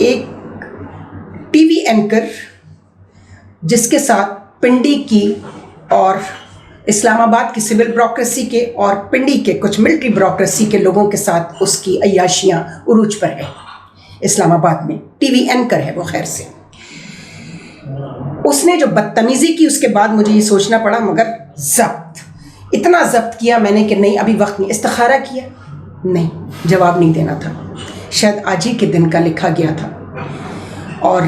ایک T V anchor جس کے ساتھ پنڈی کی اور اسلام آباد کی سول بیوروکریسی کے اور پنڈی کے کچھ ملٹری بیوروکریسی کے لوگوں کے ساتھ اس کی عیاشیاں عروج پر ہے. اسلام آباد میں ٹی وی اینکر ہے وہ. خیر سے اس نے جو بدتمیزی کی اس کے بعد مجھے یہ سوچنا پڑا، مگر اتنا ضبط کیا میں نے کہ نہیں ابھی وقت نہیں. استخارہ کیا، نہیں، جواب نہیں دینا تھا. شاید آج ہی کے دن کا لکھا گیا تھا اور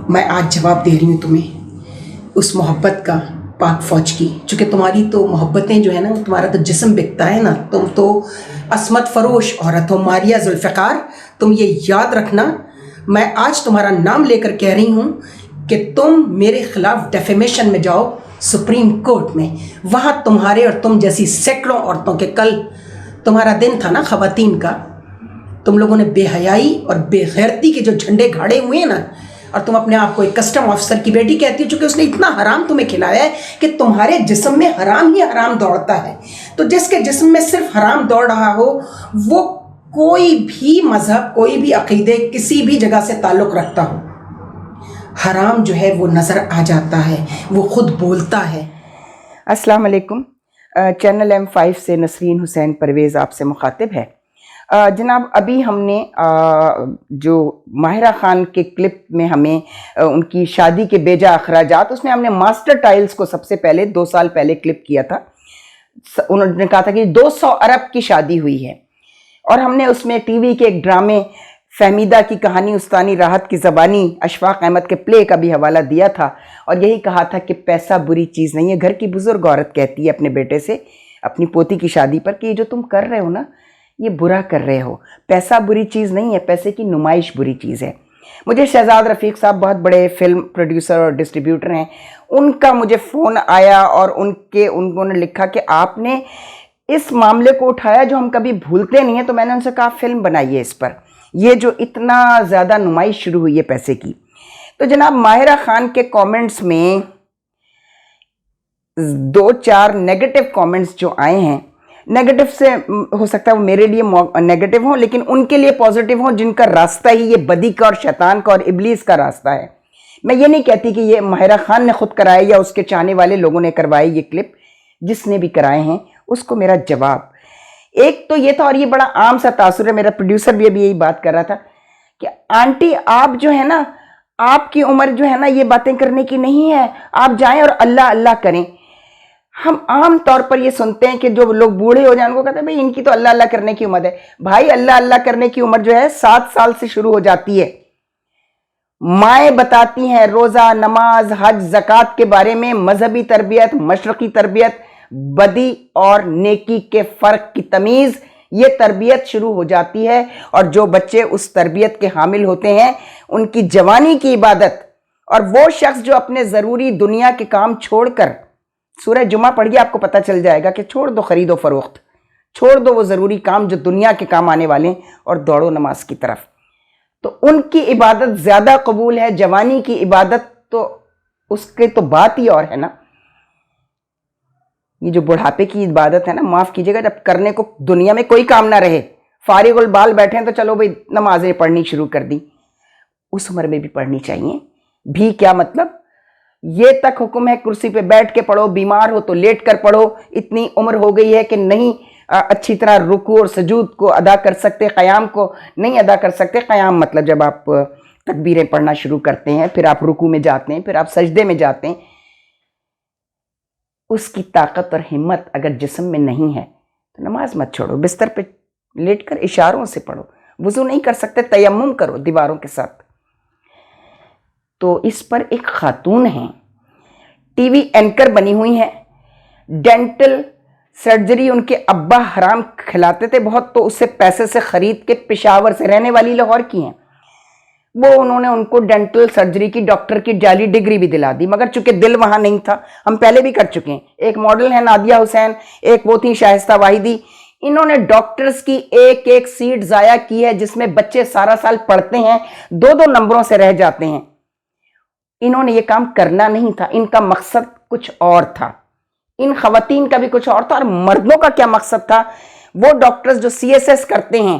میں آج جواب دے رہی ہوں تمہیں اس محبت کا، پاک فوج کی. چونکہ تمہاری تو محبتیں جو ہے نا، تمہارا تو جسم بکتا ہے نا. تم تو عصمت فروش عورت ہو، ماریہ ذوالفقار. تم یہ یاد رکھنا، میں آج تمہارا نام لے کر کہہ رہی ہوں کہ تم میرے خلاف ڈیفیمیشن میں جاؤ سپریم کورٹ میں. وہاں تمہارے اور تم جیسی سینکڑوں عورتوں کے، کل تمہارا دن تھا نا خواتین کا، تم لوگوں نے بے حیائی اور بے غیرتی کے جو جھنڈے گھاڑے ہوئے ہیں نا، اور تم اپنے آپ کو ایک کسٹم آفیسر کی بیٹی کہتی ہو، چونکہ اس نے اتنا حرام تمہیں کھلایا ہے کہ تمہارے جسم میں حرام ہی حرام دوڑتا ہے. تو جس کے جسم میں صرف حرام دوڑ رہا ہو، وہ کوئی بھی مذہب، کوئی بھی عقیدے، کسی بھی جگہ سے تعلق رکھتا ہو، حرام جو ہے وہ نظر آ جاتا ہے، وہ خود بولتا ہے. السلام علیکم. چینل M5 سے نسرین حسین پرویز آپ سے مخاطب ہے. جناب، ابھی ہم نے جو ماہرہ خان کے کلپ میں ہمیں ان کی شادی کے بیجا اخراجات، اس میں ہم نے ماسٹر ٹائلز کو سب سے پہلے 2 سال پہلے کلپ کیا تھا. انہوں نے کہا تھا کہ 200 ارب کی شادی ہوئی ہے، اور ہم نے اس میں ٹی وی کے ایک ڈرامے فہمیدہ کی کہانی استانی راحت کی زبانی اشفاق احمد کے پلے کا بھی حوالہ دیا تھا، اور یہی کہا تھا کہ پیسہ بری چیز نہیں ہے. گھر کی بزرگ عورت کہتی ہے اپنے بیٹے سے اپنی پوتی کی شادی پر کہ یہ جو تم کر رہے ہو نا، یہ برا کر رہے ہو. پیسہ بری چیز نہیں ہے، پیسے کی نمائش بری چیز ہے. مجھے شہزاد رفیق صاحب بہت بڑے فلم پروڈیوسر اور ڈسٹریبیوٹر ہیں، ان کا مجھے فون آیا اور انہوں نے لکھا کہ آپ نے اس معاملے کو اٹھایا جو ہم کبھی بھولتے نہیں ہیں. تو میں نے ان سے کہا فلم بنائیے اس پر، یہ جو اتنا زیادہ نمائش شروع ہوئی ہے پیسے کی. تو جناب، ماہرہ خان کے کامنٹس میں 2-4 نیگیٹو کامنٹس جو آئے ہیں، نیگیٹو سے ہو سکتا ہے وہ میرے لیے نیگیٹو ہوں، لیکن ان کے لیے پازیٹیو ہوں جن کا راستہ ہی یہ بدی کا اور شیطان کا اور ابلیس کا راستہ ہے. میں یہ نہیں کہتی کہ یہ ماہرہ خان نے خود کرائے یا اس کے چاہنے والے لوگوں نے کروائے. یہ کلپ جس نے بھی کرائے ہیں اس کو میرا جواب ایک تو یہ تھا، اور یہ بڑا عام سا تاثر ہے، میرا پروڈیوسر بھی ابھی یہی بات کر رہا تھا کہ آنٹی آپ جو ہے نا، آپ کی عمر جو ہے نا یہ باتیں کرنے کی نہیں ہے، آپ جائیں اور اللہ اللہ کریں. ہم عام طور پر یہ سنتے ہیں کہ جو لوگ بوڑھے ہو جائیں ان کو کہتے ہیں بھئی ان کی تو اللہ اللہ کرنے کی عمر ہے. بھائی اللہ اللہ کرنے کی عمر جو ہے 7 سال سے شروع ہو جاتی ہے. مائیں بتاتی ہیں روزہ، نماز، حج، زکوٰۃ کے بارے میں، مذہبی تربیت، مشرقی تربیت، بدی اور نیکی کے فرق کی تمیز، یہ تربیت شروع ہو جاتی ہے. اور جو بچے اس تربیت کے حامل ہوتے ہیں ان کی جوانی کی عبادت، اور وہ شخص جو اپنے ضروری دنیا کے کام چھوڑ کر، سورہ جمعہ پڑھیے آپ کو پتہ چل جائے گا کہ چھوڑ دو خرید و فروخت، چھوڑ دو وہ ضروری کام جو دنیا کے کام آنے والے ہیں، اور دوڑو نماز کی طرف. تو ان کی عبادت زیادہ قبول ہے. جوانی کی عبادت تو اس کے تو بات ہی اور ہے نا. یہ جو بڑھاپے کی عبادت ہے نا، معاف کیجیے گا، جب کرنے کو دنیا میں کوئی کام نہ رہے، فارغ البال بیٹھے ہیں تو چلو بھئی نمازیں پڑھنی شروع کر دی. اس عمر میں بھی پڑھنی چاہیے. بھی کیا مطلب؟ یہ تک حکم ہے کرسی پہ بیٹھ کے پڑھو، بیمار ہو تو لیٹ کر پڑھو. اتنی عمر ہو گئی ہے کہ نہیں اچھی طرح رکوع اور سجود کو ادا کر سکتے، قیام کو نہیں ادا کر سکتے. قیام مطلب جب آپ تکبیریں پڑھنا شروع کرتے ہیں، پھر آپ رکوع میں جاتے ہیں، پھر آپ سجدے میں جاتے ہیں. اس کی طاقت اور ہمت اگر جسم میں نہیں ہے تو نماز مت چھوڑو، بستر پہ لیٹ کر اشاروں سے پڑھو. وضو نہیں کر سکتے، تیمم کرو دیواروں کے ساتھ. تو اس پر ایک خاتون ہیں، ٹی وی اینکر بنی ہوئی ہیں. ڈینٹل سرجری ان کے ابا حرام کھلاتے تھے بہت، تو اسے پیسے سے خرید کے، پشاور سے، رہنے والی لاہور کی ہیں وہ، انہوں نے ان کو ڈینٹل سرجری کی ڈاکٹر کی جعلی ڈگری بھی دلا دی. مگر چونکہ دل وہاں نہیں تھا، ہم پہلے بھی کر چکے ہیں. ایک ماڈل ہے نادیہ حسین، ایک وہ تھی شائستہ واحدی. انہوں نے ڈاکٹرز کی ایک ایک سیٹ ضائع کی ہے جس میں بچے سارا سال پڑھتے ہیں، 2 نمبروں سے رہ جاتے ہیں. انہوں نے یہ کام کرنا نہیں تھا، ان کا مقصد کچھ اور تھا. ان خواتین کا بھی کچھ اور تھا. اور مردوں کا کیا مقصد تھا؟ وہ ڈاکٹرز جو CSS کرتے ہیں،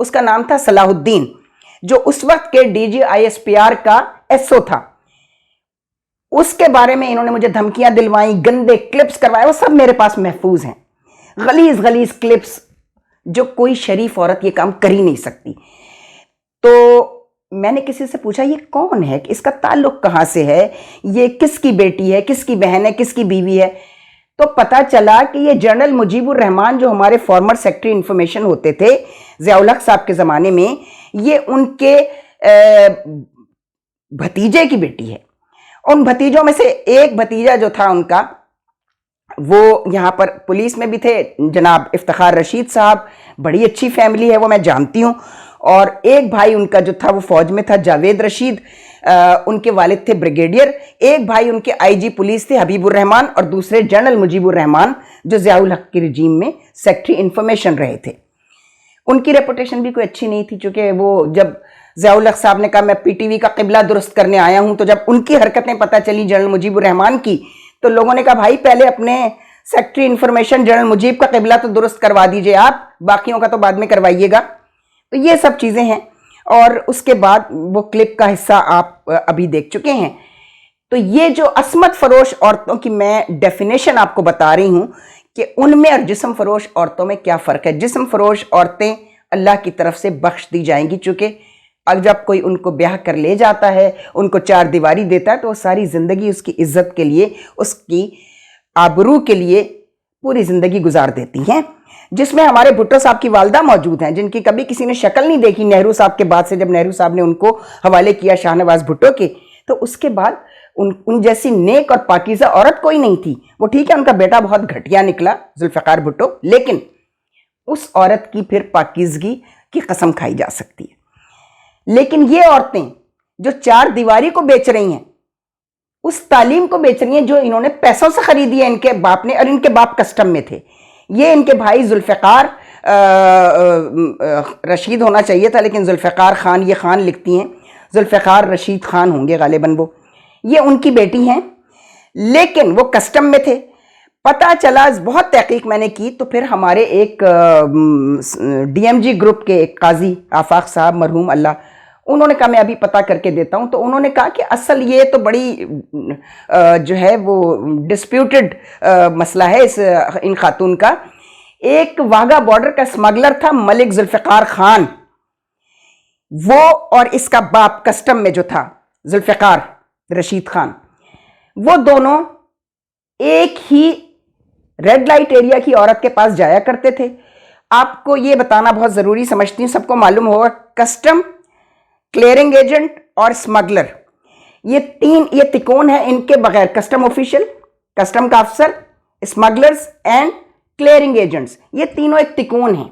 اس کا نام تھا صلاح الدین، جو اس وقت کے D G I S P R کا ایس او تھا. اس کے بارے میں انہوں نے مجھے دھمکیاں دلوائیں، گندے کلپس کروائے، وہ سب میرے پاس محفوظ ہیں، غلیظ غلیظ کلپس جو کوئی شریف عورت یہ کام کر ہی نہیں سکتی. تو میں نے کسی سے پوچھا یہ کون ہے، اس کا تعلق کہاں سے ہے، یہ کس کی بیٹی ہے، کس کی بہن ہے، کس کی بیوی ہے. تو پتا چلا کہ یہ جنرل مجیب الرحمان جو ہمارے فارمر سیکرٹری انفارمیشن ہوتے تھے ضیاء الحق صاحب کے زمانے میں، یہ ان کے بھتیجے کی بیٹی ہے. ان بھتیجوں میں سے ایک بھتیجا جو تھا ان کا، وہ یہاں پر پولیس میں بھی تھے، جناب افتخار رشید صاحب، بڑی اچھی فیملی ہے وہ، میں جانتی ہوں. اور ایک بھائی ان کا جو تھا وہ فوج میں تھا، جاوید رشید، ان کے والد تھے بریگیڈیئر. ایک بھائی ان کے آئی جی پولیس تھے حبیب الرحمان، اور دوسرے جنرل مجیب الرحمان جو ضیاء الحق کی رجیم میں سیکرٹری انفارمیشن رہے تھے. ان کی ریپوٹیشن بھی کوئی اچھی نہیں تھی، چونکہ وہ جب ضیاء الحق صاحب نے کہا میں پی ٹی وی کا قبلہ درست کرنے آیا ہوں، تو جب ان کی حرکتیں پتہ چلی جنرل مجیب الرحمان کی، تو لوگوں نے کہا بھائی پہلے اپنے سیکرٹری انفارمیشن جنرل مجیب کا قبلہ تو درست کروا دیجئے، آپ باقیوں کا تو بعد میں کروائیے گا. تو یہ سب چیزیں ہیں. اور اس کے بعد وہ کلپ کا حصہ آپ ابھی دیکھ چکے ہیں. تو یہ جو عصمت فروش عورتوں کی میں ڈیفینیشن آپ کو بتا رہی ہوں کہ ان میں اور جسم فروش عورتوں میں کیا فرق ہے. جسم فروش عورتیں اللہ کی طرف سے بخش دی جائیں گی، چونکہ اب جب کوئی ان کو بیاہ کر لے جاتا ہے، ان کو چار دیواری دیتا ہے، تو وہ ساری زندگی اس کی عزت کے لیے، اس کی آبرو کے لیے پوری زندگی گزار دیتی ہیں. جس میں ہمارے بھٹو صاحب کی والدہ موجود ہیں، جن کی کبھی کسی نے شکل نہیں دیکھی نہرو صاحب کے بعد سے. جب نہرو صاحب نے ان کو حوالے کیا شاہ نواز بھٹو کے، تو اس کے بعد ان جیسی نیک اور پاکیزہ عورت کوئی نہیں تھی. وہ ٹھیک ہے ان کا بیٹا بہت گھٹیا نکلا ذوالفقار بھٹو، لیکن اس عورت کی پھر پاکیزگی کی قسم کھائی جا سکتی ہے. لیکن یہ عورتیں جو چار دیواری کو بیچ رہی ہیں، اس تعلیم کو بیچ رہی ہیں جو انہوں نے پیسوں سے خریدی ہے ان کے باپ نے، اور ان کے باپ کسٹم میں تھے. یہ ان کے بھائی ذوالفقار رشید ہونا چاہیے تھا، لیکن ذوالفقار خان، یہ خان لکھتی ہیں، ذوالفقار رشید خان ہوں گے غالباً وہ. یہ ان کی بیٹی ہیں، لیکن وہ کسٹم میں تھے. پتہ چلا، بہت تحقیق میں نے کی، تو پھر ہمارے ایک ڈی ایم جی گروپ کے ایک قاضی آفاق صاحب مرحوم اللہ، انہوں نے کہا میں ابھی پتہ کر کے دیتا ہوں. تو انہوں نے کہا کہ اصل یہ تو بڑی جو ہے وہ ڈسپیوٹڈ مسئلہ ہے ان خاتون کا. ایک واگا بارڈر کا اسمگلر تھا ملک ذوالفقار خان، وہ اور اس کا باپ کسٹم میں جو تھا ذوالفقار رشید خان، وہ دونوں ایک ہی ریڈ لائٹ ایریا کی عورت کے پاس جایا کرتے تھے. آپ کو یہ بتانا بہت ضروری سمجھتی ہوں، سب کو معلوم ہوگا، کسٹم، کلیئرنگ ایجنٹ اور اسمگلر، یہ تین، یہ تکون ہے. ان کے بغیر کسٹم آفیشل، کسٹم کا افسر، اسمگلرز اینڈ کلیئرنگ ایجنٹس، یہ تینوں ایک تکون ہیں.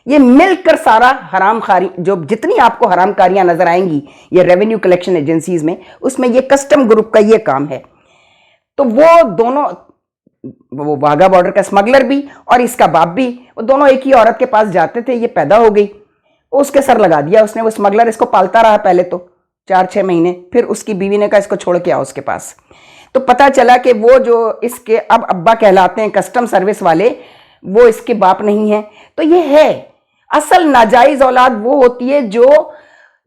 یہ مل کر سارا حرام خاری، جو جتنی آپ کو حرام کاریاں نظر آئیں گی یہ ریونیو کلیکشن ایجنسیز میں، اس میں یہ کسٹم گروپ کا یہ کام ہے. تو وہ دونوں، وہ واگا بارڈر کا اسمگلر بھی اور اس کا باپ بھی، وہ دونوں ایک ہی عورت کے پاس جاتے تھے. یہ پیدا ہو گئی، اس کے سر لگا دیا اس نے. وہ اسمگلر اس کو پالتا رہا پہلے تو 4-6 مہینے، پھر اس کی بیوی نے کہا اس کو چھوڑ کے آؤ اس کے پاس. تو پتہ چلا کہ وہ جو اس کے اب ابا کہلاتے ہیں کسٹم سروس والے، وہ اس کے باپ نہیں ہیں. تو یہ ہے اصل ناجائز اولاد، وہ ہوتی ہے جو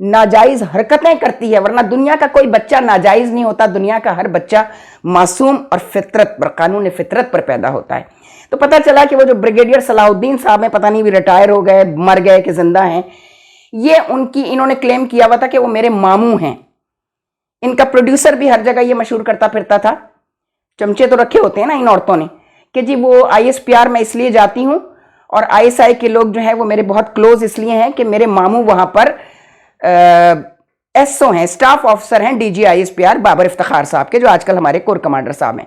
ناجائز حرکتیں کرتی ہے، ورنہ دنیا کا کوئی بچہ ناجائز نہیں ہوتا. دنیا کا ہر بچہ معصوم اور فطرت پر، قانون فطرت پر پیدا ہوتا ہے. تو پتہ چلا کہ وہ جو بریگیڈیئر صلاح الدین صاحب ہیں، پتہ نہیں بھی ریٹائر ہو گئے، مر گئے کہ زندہ ہیں، یہ ان کی، انہوں نے کلیم کیا ہوا تھا کہ وہ میرے ماموں ہیں. ان کا پروڈیوسر بھی ہر جگہ یہ مشہور کرتا پھرتا تھا، چمچے تو رکھے ہوتے ہیں نا ان عورتوں نے، کہ جی وہ آئی ایس پی آر میں اس لیے جاتی ہوں، اور آئی ایس آئی کے لوگ جو ہیں وہ میرے بہت کلوز اس لیے ہیں کہ میرے ماموں وہاں پر ایس او ہیں، اسٹاف آفیسر ہیں D G I S P R Babar Iftikhar Sahab کے، جو آج کل ہمارے کور کمانڈر صاحب ہیں.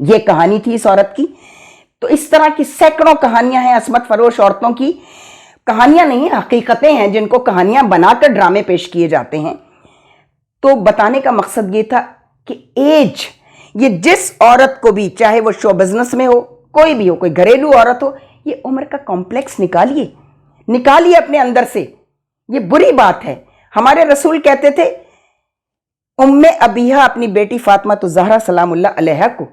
یہ کہانی تھی اس عورت کی. تو اس طرح کی سینکڑوں کہانیاں ہیں عصمت فروش عورتوں کی. کہانیاں نہیں، حقیقتیں ہیں جن کو کہانیاں بنا کر ڈرامے پیش کیے جاتے ہیں. تو بتانے کا مقصد یہ تھا کہ ایج، یہ جس عورت کو بھی، چاہے وہ شو بزنس میں ہو، کوئی بھی ہو، کوئی گھریلو عورت ہو، یہ عمر کا کمپلیکس نکالیے اپنے اندر سے. یہ بری بات ہے. ہمارے رسول کہتے تھے ام ابیہا اپنی بیٹی فاطمہ الزہرا سلام اللہ علیہا کو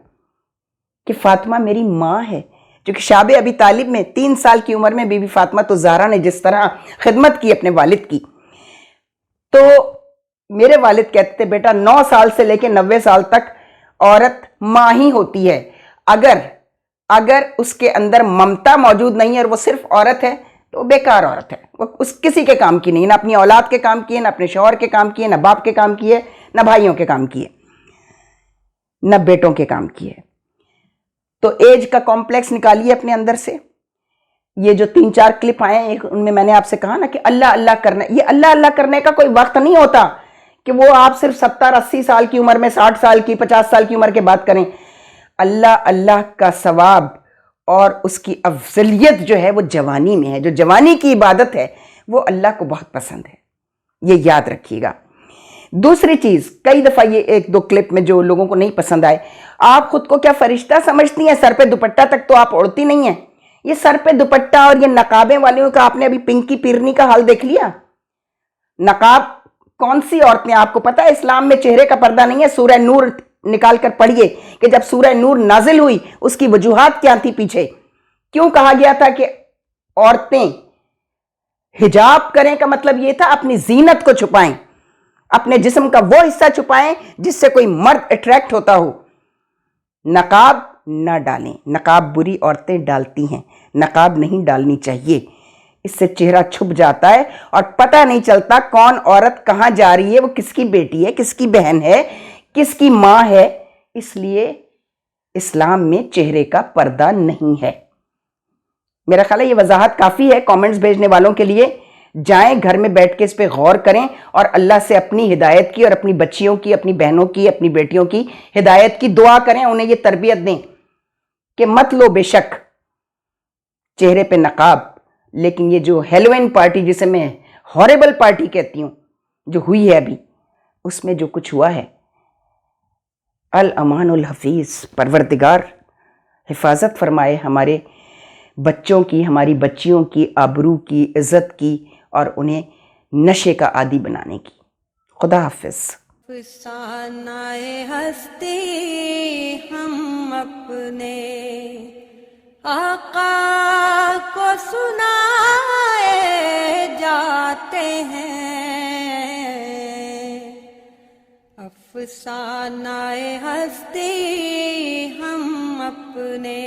کہ فاطمہ میری ماں ہے، چونکہ شاب ابی طالب میں 3 سال کی عمر میں بی بی فاطمہ تو زہرا نے جس طرح خدمت کی اپنے والد کی، تو میرے والد کہتے تھے بیٹا 9 سال سے لے کے 90 سال تک عورت ماں ہی ہوتی ہے، اگر اس کے اندر ممتا موجود نہیں ہے اور وہ صرف عورت ہے تو وہ بیکار عورت ہے، وہ کسی کے کام کی نہیں، نہ اپنی اولاد کے کام کی ہے، نہ اپنے شوہر کے کام کی ہے، نہ باپ کے کام کی ہے، نہ بھائیوں کے کام کی ہے، نہ بیٹوں کے کام کی ہے۔ تو ایج کا کمپلیکس نکالیے اپنے اندر سے۔ یہ جو 3-4 کلپ آئے ہیں ان میں نے آپ سے کہا نا کہ اللہ اللہ کرنا، یہ اللہ اللہ کرنے کا کوئی وقت نہیں ہوتا کہ وہ آپ صرف 70-80 سال کی عمر میں، 60 سال کی، 50 سال کی عمر کے بات کریں۔ اللہ اللہ کا ثواب اور اس کی افضلیت جو ہے وہ جوانی میں ہے، جو جوانی کی عبادت ہے وہ اللہ کو بہت پسند ہے، یہ یاد رکھیے گا۔ دوسری چیز، کئی دفعہ یہ 1-2 کلپ میں جو لوگوں کو نہیں پسند آئے، آپ خود کو کیا فرشتہ سمجھتی ہیں؟ سر پہ دوپٹہ تک تو آپ اوڑھتی نہیں ہیں۔ یہ سر پہ دوپٹہ اور یہ نقابیں والیوں کا آپ نے ابھی پنکی پیرنی کا حال دیکھ لیا؟ نقاب کون سی عورتیں، آپ کو پتا ہے اسلام میں چہرے کا پردہ نہیں ہے۔ سورہ نور نکال کر پڑھیے کہ جب سورہ نور نازل ہوئی اس کی وجوہات کیا تھی، پیچھے کیوں کہا گیا تھا کہ عورتیں حجاب کریں، کا مطلب یہ تھا اپنی زینت کو چھپائیں، اپنے جسم کا وہ حصہ چھپائیں جس سے کوئی مرد اٹریکٹ ہوتا ہو۔ نقاب نہ ڈالیں، نقاب بری عورتیں ڈالتی ہیں، نقاب نہیں ڈالنی چاہیے، اس سے چہرہ چھپ جاتا ہے اور پتہ نہیں چلتا کون عورت کہاں جا رہی ہے، وہ کس کی بیٹی ہے، کس کی بہن ہے، کس کی ماں ہے۔ اس لیے اسلام میں چہرے کا پردہ نہیں ہے۔ میرا خیال ہے یہ وضاحت کافی ہے کامنٹس بھیجنے والوں کے لیے۔ جائیں گھر میں بیٹھ کے اس پہ غور کریں اور اللہ سے اپنی ہدایت کی اور اپنی بچیوں کی، اپنی بہنوں کی، اپنی بیٹیوں کی ہدایت کی دعا کریں، انہیں یہ تربیت دیں کہ مت لو بے شک چہرے پہ نقاب، لیکن یہ جو ہیلوئن پارٹی جسے میں ہاربل پارٹی کہتی ہوں جو ہوئی ہے ابھی، اس میں جو کچھ ہوا ہے، الامان الحفیظ، پروردگار حفاظت فرمائے ہمارے بچوں کی، ہماری بچیوں کی آبرو کی، عزت کی اور انہیں نشے کا عادی بنانے کی۔ خدا حافظ۔ افسانۂ ہستی ہم اپنے آقا کو سنائے جاتے ہیں، افسانۂ ہستی ہم اپنے